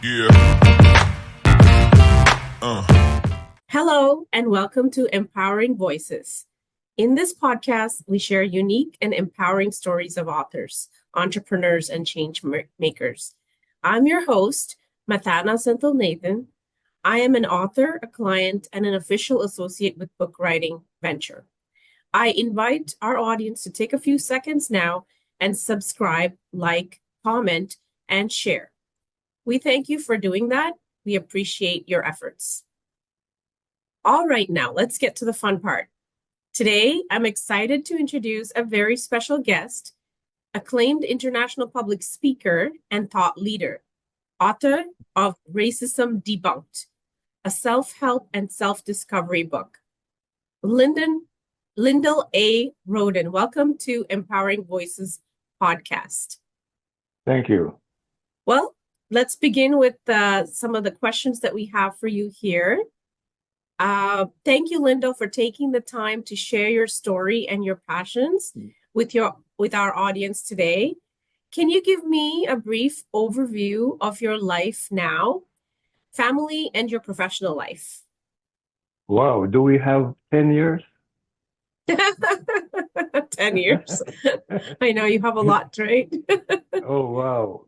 Yeah. Hello, and welcome to Empowering Voices. In this podcast, we share unique and empowering stories of authors, entrepreneurs, and change makers. I'm your host, Mathana Senthil Nathan. I am an author, a client, and an official associate with Book Writing Venture. I invite our audience to take a few seconds now and subscribe, like, comment, and share. We thank you for doing that. We appreciate your efforts. All right, now let's get to the fun part. Today, I'm excited to introduce a very special guest, acclaimed international public speaker and thought leader, author of Racism Debunked, a self-help and self-discovery book. Lyndall A. Rhoden, welcome to Empowering Voices podcast. Thank you. Well, let's begin with some of the questions that we have for you here. Thank you, Lyndall, for taking the time to share your story and your passions with our audience today. Can you give me a brief overview of your life now, family, and your professional life? Wow, do we have 10 years? 10 years. I know you have a lot, right? Oh, wow.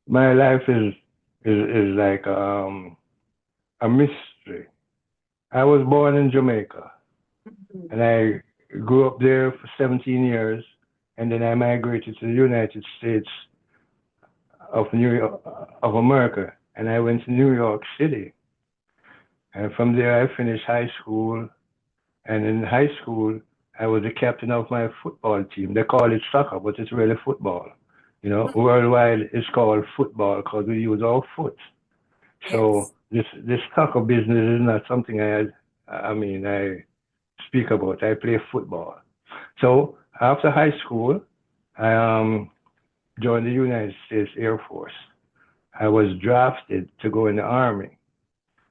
My life is like a mystery. I was born in Jamaica, and I grew up there for 17 years, and then I migrated to the United States of America, and I went to New York City. And from there, I finished high school, and in high school, I was the captain of my football team. They call it soccer, but it's really football. You know, worldwide it's called football because we use our foot. So this soccer business is not something I speak about. I play football. So after high school, I joined the United States Air Force. I was drafted to go in the Army.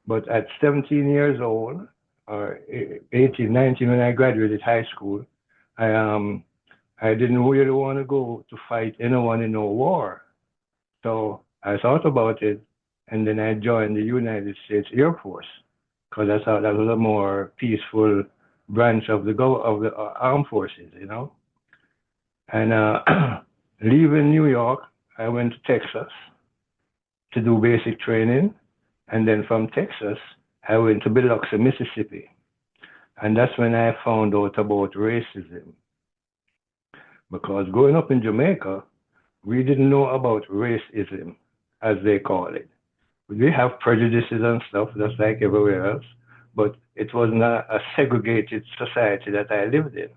But at 17 years old, or 18, 19, when I graduated high school, I didn't really want to go to fight anyone in no war. So I thought about it, and then I joined the United States Air Force because I thought that was a more peaceful branch of the armed forces, you know. And leaving New York, I went to Texas to do basic training, and then from Texas, I went to Biloxi, Mississippi, and that's when I found out about racism. Because growing up in Jamaica, we didn't know about racism, as they call it. We have prejudices and stuff, just like everywhere else, but it was not a segregated society that I lived in.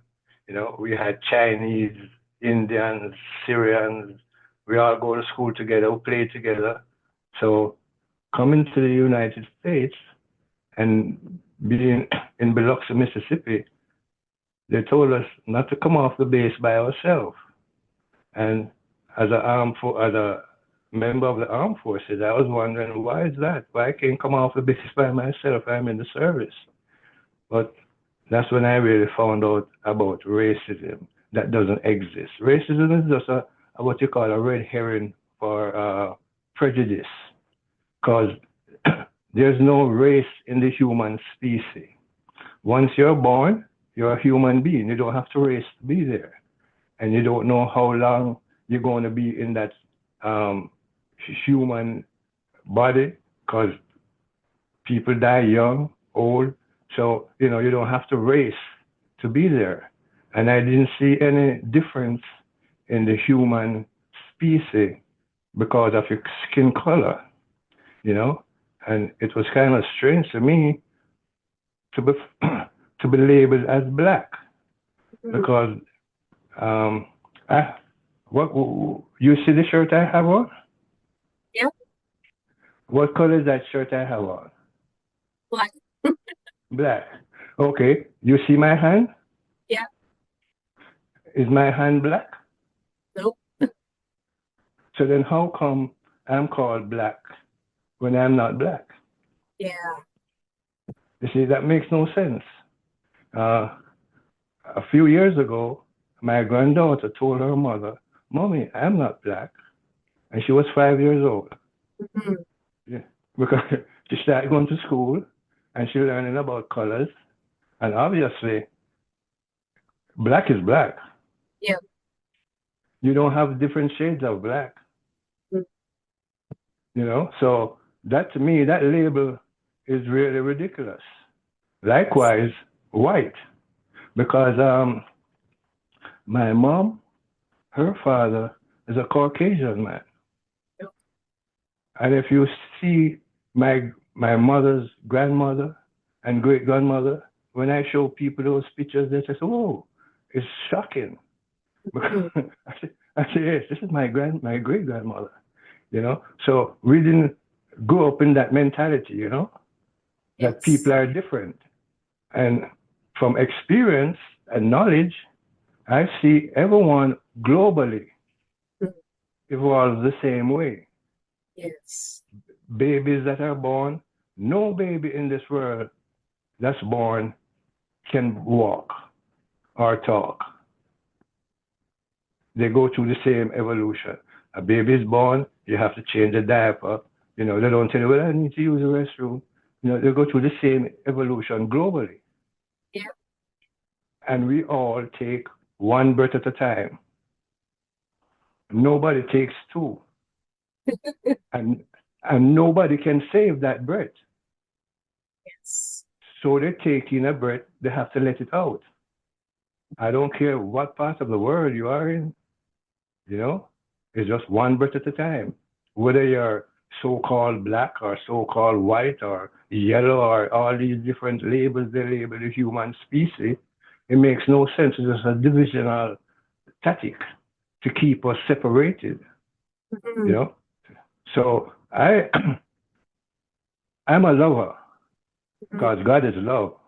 You know, we had Chinese, Indians, Syrians, we all go to school together, we play together. So coming to the United States and being in Biloxi, Mississippi, they told us not to come off the base by ourselves. And as a member of the armed forces, I was wondering, why is that? Why I can't come off the base by myself? I'm in the service. But that's when I really found out about racism that doesn't exist. Racism is just what you call a red herring for prejudice, because there's no race in the human species. Once you're born, you're a human being. You don't have to race to be there. And you don't know how long you're going to be in that human body, because people die young, old. So, you know, you don't have to race to be there. And I didn't see any difference in the human species because of your skin color, you know? And it was kind of strange to me to be to be labeled as black, because what you see the shirt I have on? Yeah. What color is that shirt I have on? Black. Black. Okay. You see my hand? Yeah. Is my hand black? Nope. So then how come I'm called black when I'm not black? Yeah. You see, that makes no sense. A few years ago, my granddaughter told her mother, "Mommy, I'm not black." And she was 5 years old. Mhm. Yeah. Because she started going to school and she learning about colors. And obviously, black is black. Yeah. You don't have different shades of black, Mm. you know? So that to me, that label is really ridiculous. Likewise, white. Because my mom, her father is a Caucasian man. Yep. And if you see my mother's grandmother and great grandmother, when I show people those pictures, they say, "Oh, it's shocking." Mhm. I say, "Yes, this is my great grandmother." You know, so we didn't grow up in that mentality. You know, that people Yes. are different, and from experience and knowledge, I see everyone globally Mhm. evolves the same way. Yes. Babies that are born, no baby in this world that's born can walk or talk. They go through the same evolution. A baby is born, you have to change the diaper. You know, they don't tell you, well, I need to use the restroom. You know, they go through the same evolution globally. Yeah. And we all take one breath at a time. Nobody takes two. And and nobody can save that breath. Yes. So they take in a breath, they have to let it out. I don't care what part of the world you are in, you know, it's just one breath at a time. Whether you're so-called black or so-called white or yellow or all these different labels they label the human species, it makes no sense. It's just a divisional tactic to keep us separated, you Mhm. know. So I'm a lover Mhm. because God is love.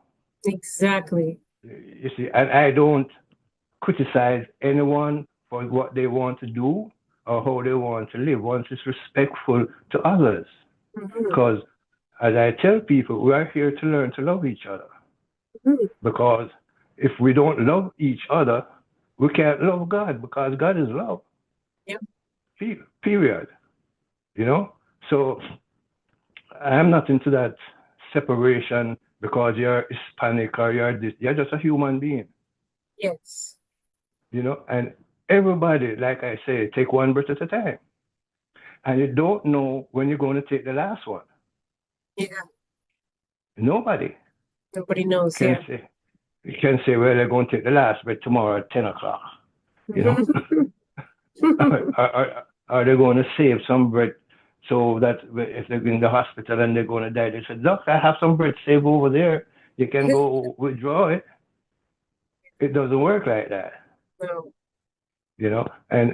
Exactly. You see, and I don't criticize anyone for what they want to do or how they want to live once it's respectful to others. Mhm. Because as I tell people, we are here to learn to love each other. Mhm. Because if we don't love each other, we can't love God because God is love. Yep. Period. You know? So I'm not into that separation because you're Hispanic or you're this. You're just a human being. Yes. You know? And everybody, like I say, take one breath at a time. And you don't know when you're going to take the last one. Yeah. Nobody Nobody knows. can Yeah. say, you can say, well, they're going to take the last breath tomorrow at 10 o'clock. You know? Mhm. Are they going to save some bread so that if they're in the hospital and they're going to die, they say, Doctor, I have some bread saved over there. You can go withdraw it. It doesn't work like that, No. you know. And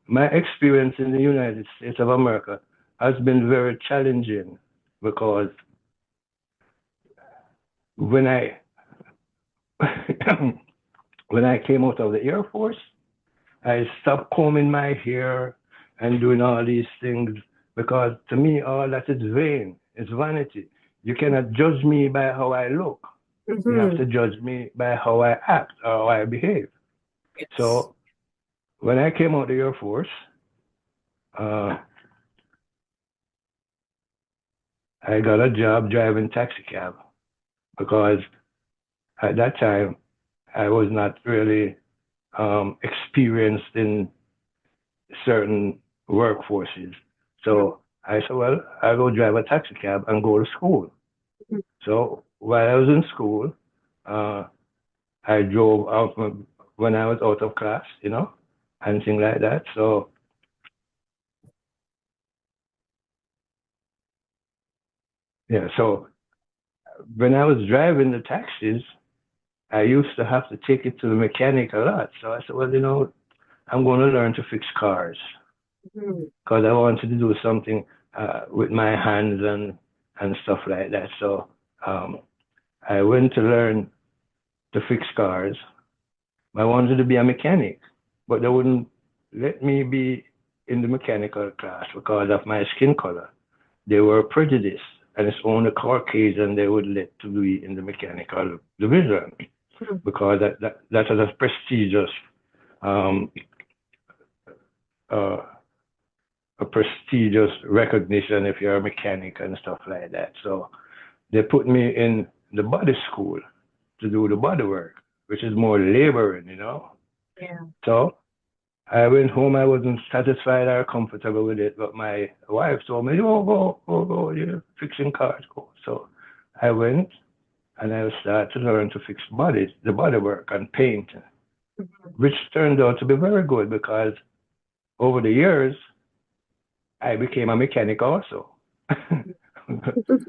my experience in the United States of America has been very challenging because when I when I came out of the Air Force, I stopped combing my hair and doing all these things because to me, all that is vain. It's vanity. You cannot judge me by how I look. You have Mhm. to judge me by how I act or how I behave. Yes. So when I came out of the Air Force, uh, I got a job driving taxi cab because at that time I was not really experienced in certain workforces. Mhm. So I said, well, I'll go drive a taxi cab and go to school. Mhm. So while I was in school, uh, I drove out when I was out of class, you know, and things like that. So yeah, so when I was driving the taxis, I used to have to take it to the mechanic a lot. So I said, well, you know, I'm going to learn to fix cars Mhm. because I wanted to do something with my hands and stuff like that. So um, I went to learn to fix cars. I wanted to be a mechanic, but they wouldn't let me be in the mechanical class because of my skin color. They were prejudiced, and it's only Caucasian they would let to be in the mechanical division Mhm. because that is a prestigious um, uh, a prestigious recognition if you're a mechanic and stuff like that. So they put me in the body school to do the body work, which is more laboring, you know. Yeah. So I went home. I wasn't satisfied or comfortable with it, but my wife told me, "Oh, go, you're fixing cars, go." So I went and I started to learn to fix bodies, the body work and paint, which turned out to be very good because over the years I became a mechanic also.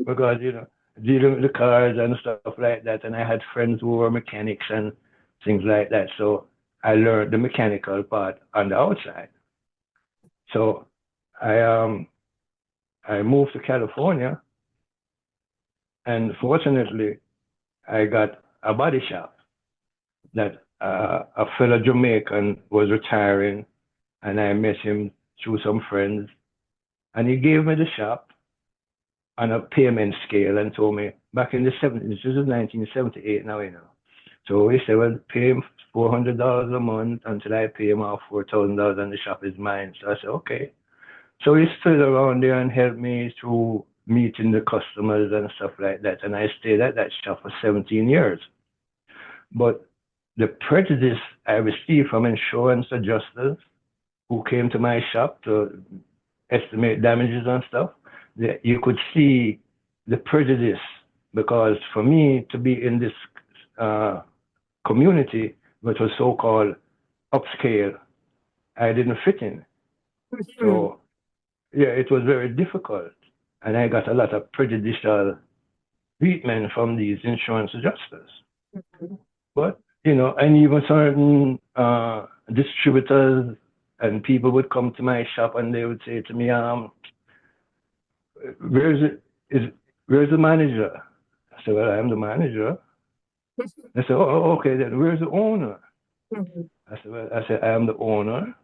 Because dealing with the cars and stuff like that, and I had friends who were mechanics and things like that. So I learned the mechanical part on the outside. So I I moved to California, and fortunately I got a body shop that a fellow Jamaican was retiring, and I met him through some friends, and he gave me the shop on a payment scale and told me back in the 70s, this is 1978 now, you know. So he said, well, pay him $400 a month until I pay him off $4,000 and the shop is mine. So I said, okay. So he stood around there and helped me through meeting the customers and stuff like that. And I stayed at that shop for 17 years. But the prejudice I received from insurance adjusters who came to my shop to estimate damages and stuff, you could see the prejudice because for me to be in this community, which was so-called upscale, I didn't fit in. So yeah, it was very difficult, and I got a lot of prejudicial treatment from these insurance adjusters. But and even certain distributors and people would come to my shop and they would say to me, where's the manager? I said, well, I'm the manager. They said, oh, okay, then where's the owner? I said, well, I am the owner.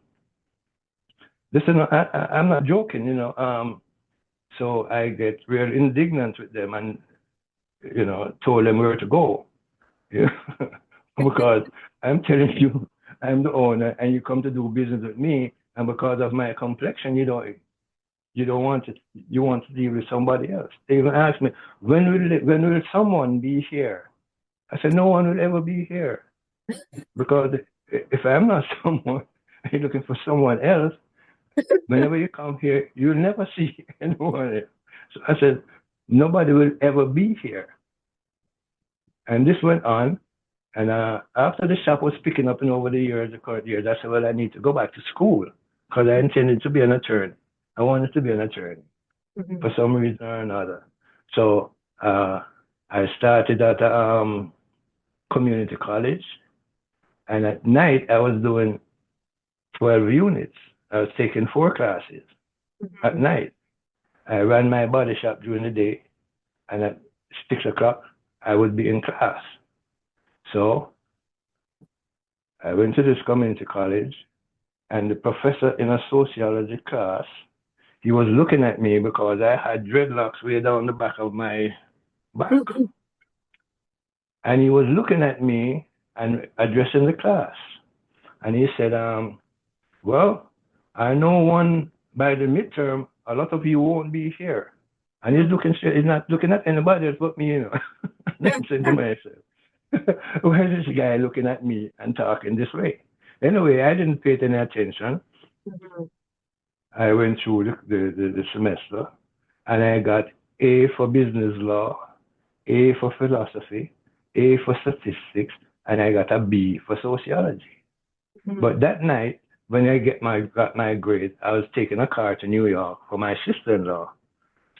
Listen, I'm not joking, so I get real indignant with them and, told them where to go. Because I'm telling you, I'm the owner and you come to do business with me, and because of my complexion, you don't want it. You want to deal with somebody else. They even asked me, when will someone be here? I said, no one will ever be here. Because if I'm not someone, you're looking for someone else, whenever you come here, you'll never see anyone else. So I said, nobody will ever be here. And this went on. And after the shop was picking up and over the years, the current years, I said, well, I need to go back to school because I intended to be an attorney. I wanted to be an attorney for some reason or another. So I started at community college. And at night, I was doing 12 units. I was taking 4 classes at night. I ran my body shop during the day. And at 6 o'clock, I would be in class. So I went to this community college, and the professor in a sociology class, he was looking at me because I had dreadlocks way down the back of my back. And he was looking at me and addressing the class. And he said, well, I know one by the midterm, a lot of you won't be here. And he's not looking at anybody else but me, And I'm saying to myself, why is this guy looking at me and talking this way? Anyway, I didn't pay any attention. I went through the semester and I got A for business law, A for philosophy, A for statistics, and I got a B for sociology. But that night, when I got my grade, I was taking a car to New York for my sister-in-law.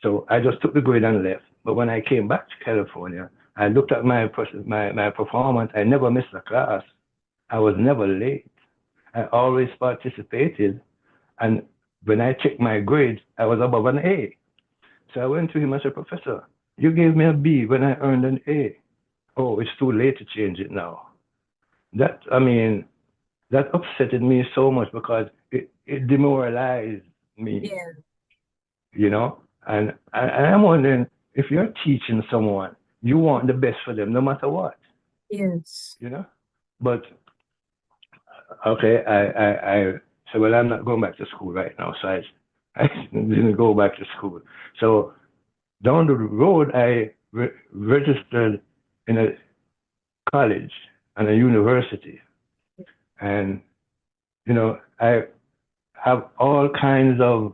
So I just took the grade and left. But when I came back to California, I looked at my performance. I never missed a class. I was never late. I always participated. And when I checked my grades, I was above an A. So I went to him and said, Professor, you gave me a B when I earned an A. Oh, it's too late to change it now. That upsetted me so much because it demoralized me. Yeah. And I'm wondering, if you're teaching someone, you want the best for them no matter what. Yes. But okay, I said, well, I'm not going back to school right now. So I didn't go back to school. So down the road, I registered in a college and a university. And, I have all kinds of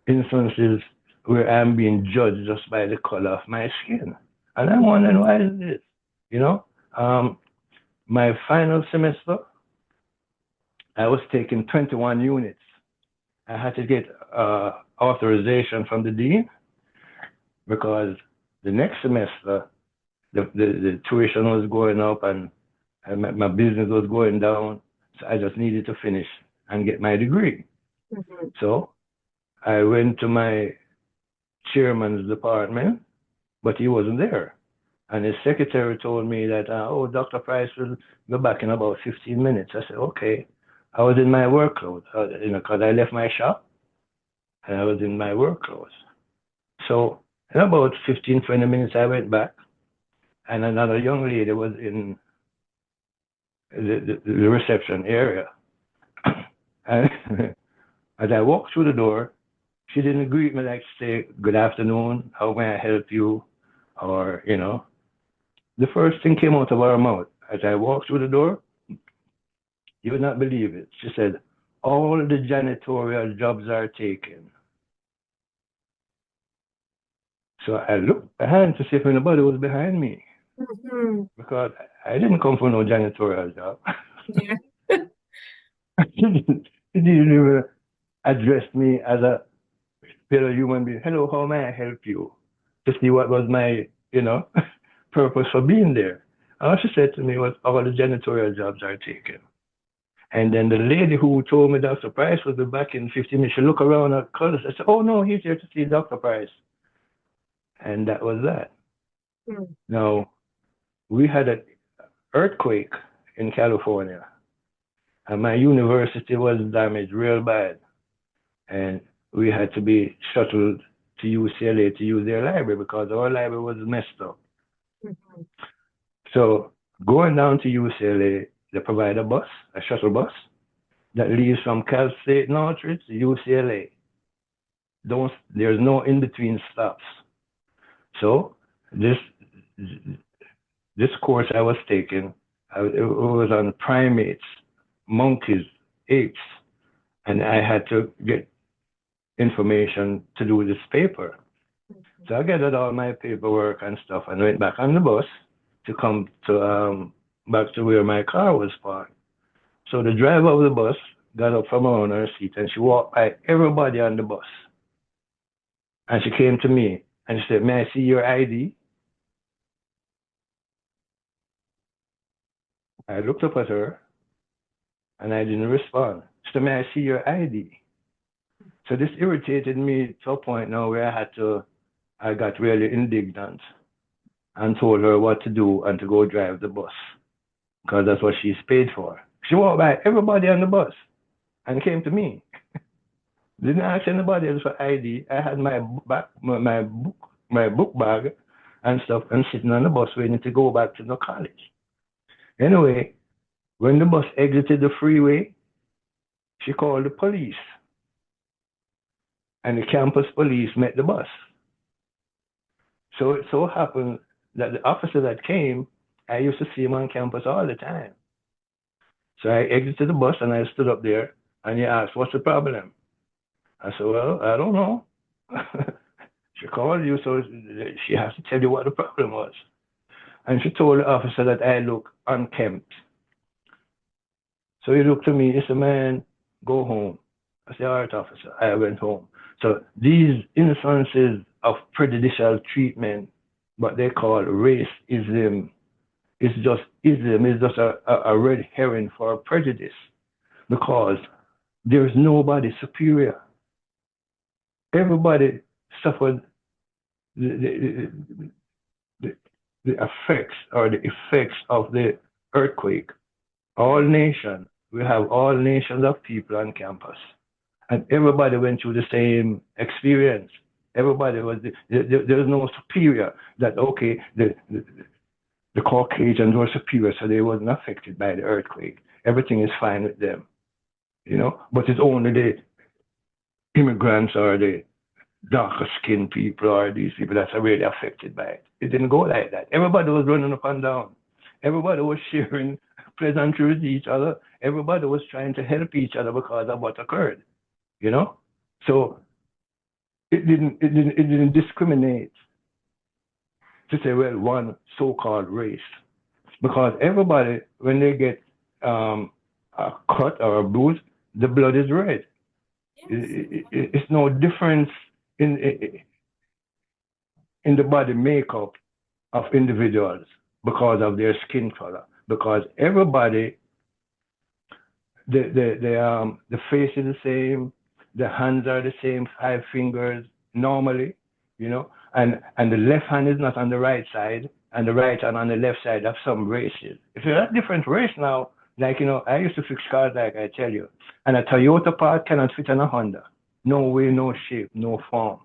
instances where I'm being judged just by the color of my skin. And I'm wondering, why is this? You know, my final semester, I was taking 21 units. I had to get authorization from the dean because the next semester, the tuition was going up and my business was going down. So I just needed to finish and get my degree. Mhm. So I went to my chairman's department, but he wasn't there. And his secretary told me that, oh, Dr. Price will be back in about 15 minutes. I said, okay. I was in my work clothes, because I left my shop and I was in my work clothes. So in about 15, 20 minutes, I went back and another young lady was in the reception area. And as I walked through the door, she didn't greet me like say, good afternoon, how may I help you? Or, the first thing came out of her mouth as I walked through the door, you would not believe it. She said, all the janitorial jobs are taken. So I looked behind to see if anybody was behind me Mhm. because I didn't come for no janitorial job. Yeah. She didn't even address me as a fellow human being. Hello, how may I help you? To see what was my, purpose for being there. All she said to me was, all the janitorial jobs are taken. And then the lady who told me Dr. Price would be back in 15 minutes, she looked around at colors. I said, oh, no, he's here to see Dr. Price. And that was that. Mm. Now, we had an earthquake in California, and my university was damaged real bad. And we had to be shuttled to UCLA to use their library because our library was messed up. Mhm. So going down to UCLA, they provide a shuttle bus that leaves from Cal State Northridge to UCLA. There's no in between stops. So this this course I was taking, it was on primates, monkeys, apes, and I had to get information to do this paper. So I gathered all my paperwork and stuff and went back on the bus to come to back to where my car was parked. So the driver of the bus got up from on her seat and she walked by everybody on the bus. And she came to me and she said, may I see your ID? I looked up at her and I didn't respond. She said, may I see your ID? So this irritated me to a point now where I got really indignant and told her what to do and to go drive the bus because that's what she's paid for. She walked by everybody on the bus and came to me. Didn't ask anybody else for ID. I had my book bag and stuff and sitting on the bus waiting to go back to the college. Anyway, when the bus exited the freeway, she called the police and the campus police met the bus. So it so happened that the officer that came, I used to see him on campus all the time. So I exited the bus and I stood up there and he asked, what's the problem? I said, well, I don't know. She called you, so she has to tell you what the problem was. And she told the officer that I look unkempt. So he looked at me, he said, man, go home. I said, all right, officer. I went home. So these instances of prejudicial treatment, what they call racism, is just ism, is just a red herring for prejudice because there's nobody superior. Everybody suffered the, the, the effects or the effects of the earthquake. All nations, we have all nations of people on campus. And everybody went through the same experience. Everybody was, there's no superior that, okay, the Caucasians were superior, so they wasn't affected by the earthquake. Everything is fine with them, But it's only the immigrants or the darker skinned people or these people that's really affected by it. It didn't go like that. Everybody was running up and down. Everybody was sharing pleasantries with each other. Everybody was trying to help each other because of what occurred, you know? So it didn't discriminate to say, well, one so-called race. Because everybody, when they get a cut or a bruise, the blood is red. It's no difference in in the body makeup of individuals because of their skin color. Because everybody, the face is the same, the hands are the same, 5 fingers normally, you know, and the left hand is not on the right side, and the right hand on the left side of some races. If you're a different race now, like, you know, I used to fix cars, like I tell you, and a Toyota part cannot fit on a Honda. No way, no shape, no form.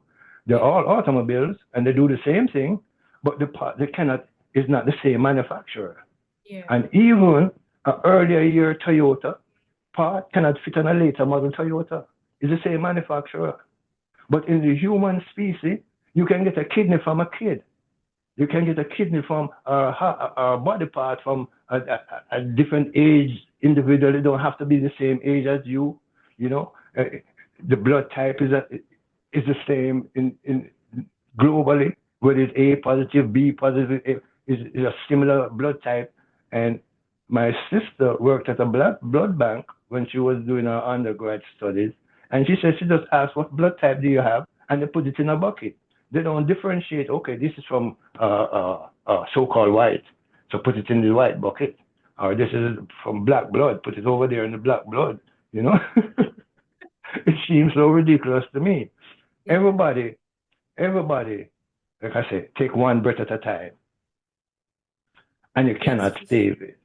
They're all automobiles and they do the same thing, but the part they cannot is not the same manufacturer. Yeah. And even an earlier year Toyota part cannot fit on a later model Toyota. It's the same manufacturer. But in the human species, you can get a kidney from a kid. You can get a kidney from a body part from a different age individual. It don't have to be the same age as you. You know, the blood type is the same in globally. Whether it's A positive, B positive, is a similar blood type. And my sister worked at a blood bank when she was doing her undergrad studies, and she said she just asked, "What blood type do you have?" And they put it in a bucket. They don't differentiate. Okay, this is from so-called white, so put it in the white bucket. Or this is from black blood, put it over there in the black blood. You know, it seems so ridiculous to me. Yeah. Everybody, like I say, take one breath at a time, and you cannot save it.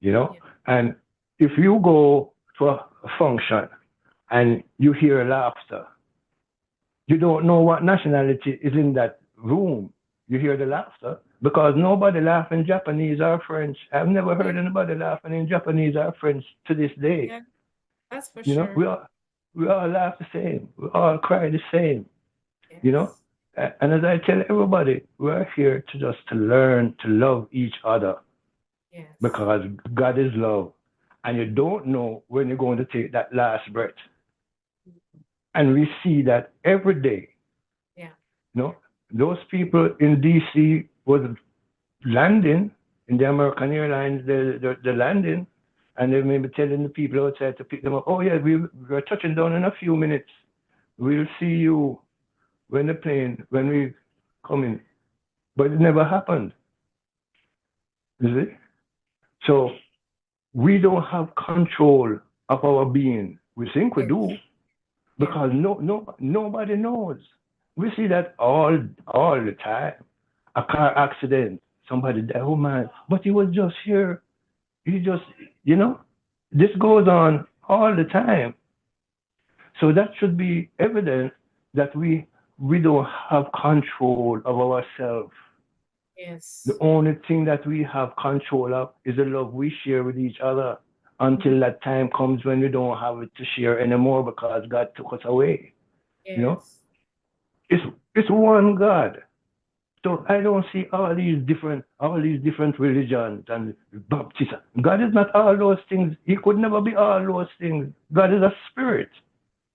You know, and if you go to a function and you hear laughter, you don't know what nationality is in that room. You hear the laughter because nobody laughs in Japanese or French. I've never heard anybody laughing in Japanese or French to this day. Yeah, that's for You know, sure. we all laugh the same. We all cry the same. Yes. You know, and as I tell everybody, we're here to learn to love each other. Yes. Because God is love, and you don't know when you're going to take that last breath. And we see that every day. Yeah. You know, those people in DC was landing in the American Airlines, the landing, and they may be telling the people outside to pick them up. Oh yeah, we're touching down in a few minutes. We'll see you when we come in. But it never happened. Is it? So we don't have control of our being. We think we do, because nobody knows. We see that all the time. A car accident, somebody died, oh man, but he was just here. He just, you know, this goes on all the time. So that should be evidence that we don't have control of ourselves. Yes. The only thing that we have control of is the love we share with each other until that time comes when we don't have it to share anymore because God took us away. Yes. You know, it's one God. So I don't see all these different religions and baptism. God is not all those things. He could never be all those things. God is a spirit.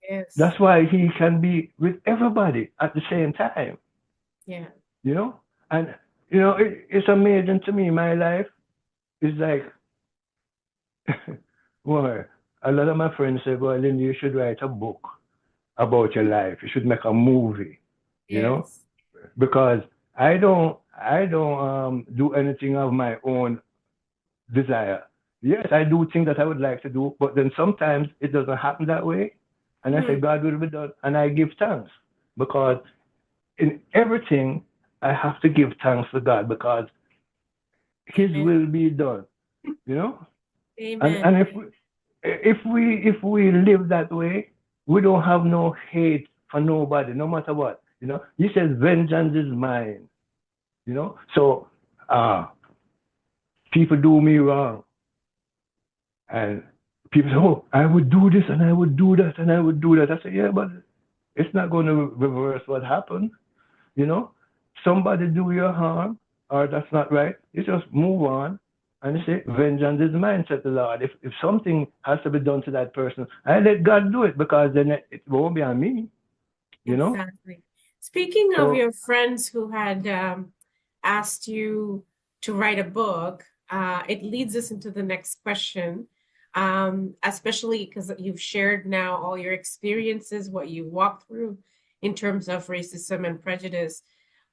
Yes. That's why he can be with everybody at the same time. Yeah. You know, and you know, it's amazing to me. My life is like, well, a lot of my friends say, well, Lindy, you should write a book about your life. You should make a movie, you know, because I don't do anything of my own desire. Yes, I do things that I would like to do, but then sometimes it doesn't happen that way. And I say, God will be done. And I give thanks because in everything, I have to give thanks to God because his will be done, you know? Amen. And if we live that way, we don't have no hate for nobody, no matter what. You know, he says, vengeance is mine. You know, so people do me wrong, and people say, oh, I would do this and I would do that and I would do that. I say, yeah, but It's not going to reverse what happened. You know, somebody do you harm, or that's not right. You just move on and you say, vengeance is mine, said the Lord. If something has to be done to that person, I let God do it, because then it won't be on me, you know? Exactly. Speaking of So, your friends who had asked you to write a book, it leads us into the next question, especially because you've shared now all your experiences, what you walked through in terms of racism and prejudice.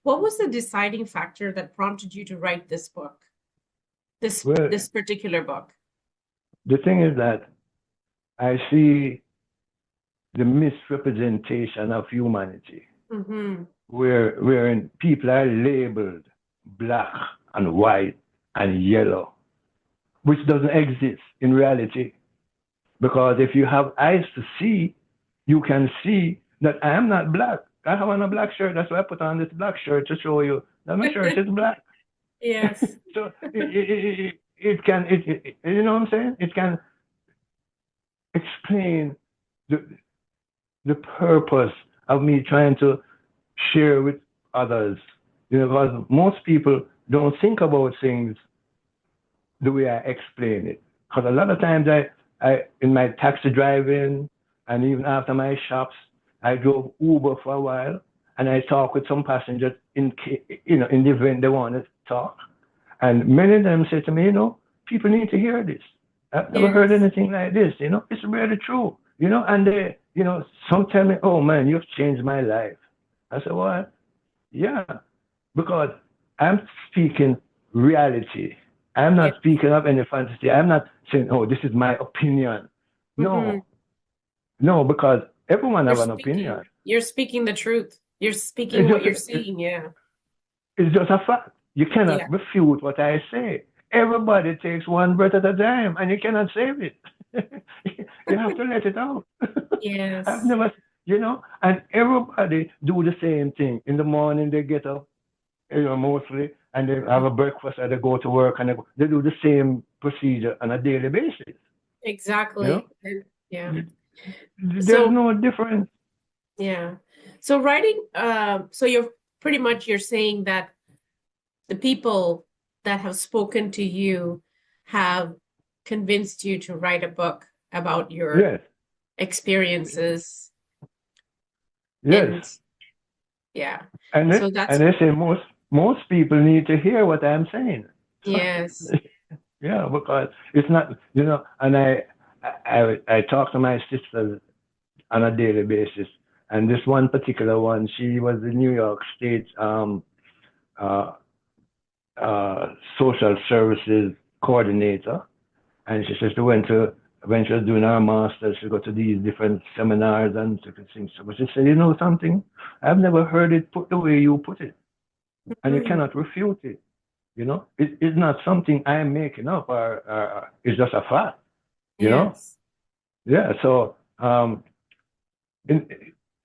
What was the deciding factor that prompted you to write this book, well, this particular book? the thing is that I see the misrepresentation of humanity, Mm-hmm. wherein people are labeled black and white and yellow, which doesn't exist in reality. Because if you have eyes to see, you can see that I am not black. I have on a black shirt. That's why I put on this black shirt to show you that my shirt is black. Yes. So it can, you know what I'm saying? It can explain the, the purpose of me trying to share with others. You know, because most people don't think about things the way I explain it. Because a lot of times in my taxi driving and even after my shops, I drove Uber for a while and I talk with some passengers in the event they want to talk. And many of them say to me, people need to hear this. I've never heard Yes. anything like this, it's really true, and they, some tell me, oh man, you've changed my life. I said, what? Yeah, because I'm speaking reality. I'm Yeah. not speaking of any fantasy. I'm not saying, oh, this is my opinion. Mm-hmm. No, no, because everyone You're have an opinion. speaking the truth. You're speaking It's what just, you're seeing. Yeah. it's just a fact. You cannot Yeah. refute what I say. Everybody takes one breath at a time, and you cannot save it. You have to let it out. I've Yes. never, and everybody do the same thing. In the morning, they get up, mostly, and they have a breakfast and they go to work and they do the same procedure on a daily basis. You know, Exactly. Yeah. there's So, no difference. yeah. So writing, so you're saying that the people that have spoken to you have convinced you to write a book about your Yes, experiences. yes, And yeah. and So and that's, they say most people need to hear what I'm saying. yes. Yeah, because it's not, and I talk to my sisters on a daily basis, and this one particular one, she was the New York State uh, social services coordinator, and she says she went to when she was doing her master's, she got to these different seminars and different things. But she said, something, I've never heard it put the way you put it, and you Mhm. cannot refute it. It's not something I'm making up, or it's just a fact. You know, Yes. yeah. So in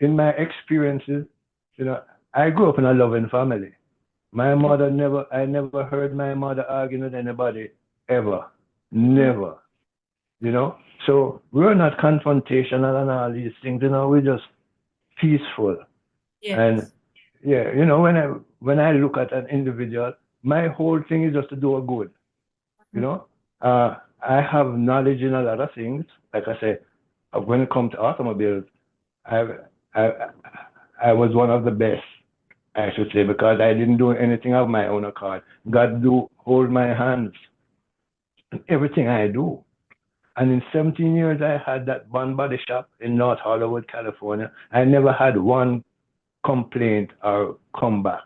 in my experiences, you know, I grew up in a loving family. I never heard my mother arguing with anybody ever. Mhm. Never. So we're not confrontational and all these things, we're just peaceful. And Yes. yeah, when I look at an individual, my whole thing is just to do a good. You Mhm. know, I have knowledge in a lot of things. Like I say, when it comes to automobiles, I I I was one of the best, I should say, because I didn't do anything of my own accord. God do hold my hands in everything I do. And in 17 years, I had that one body shop in North Hollywood, California. I never had one complaint or comeback.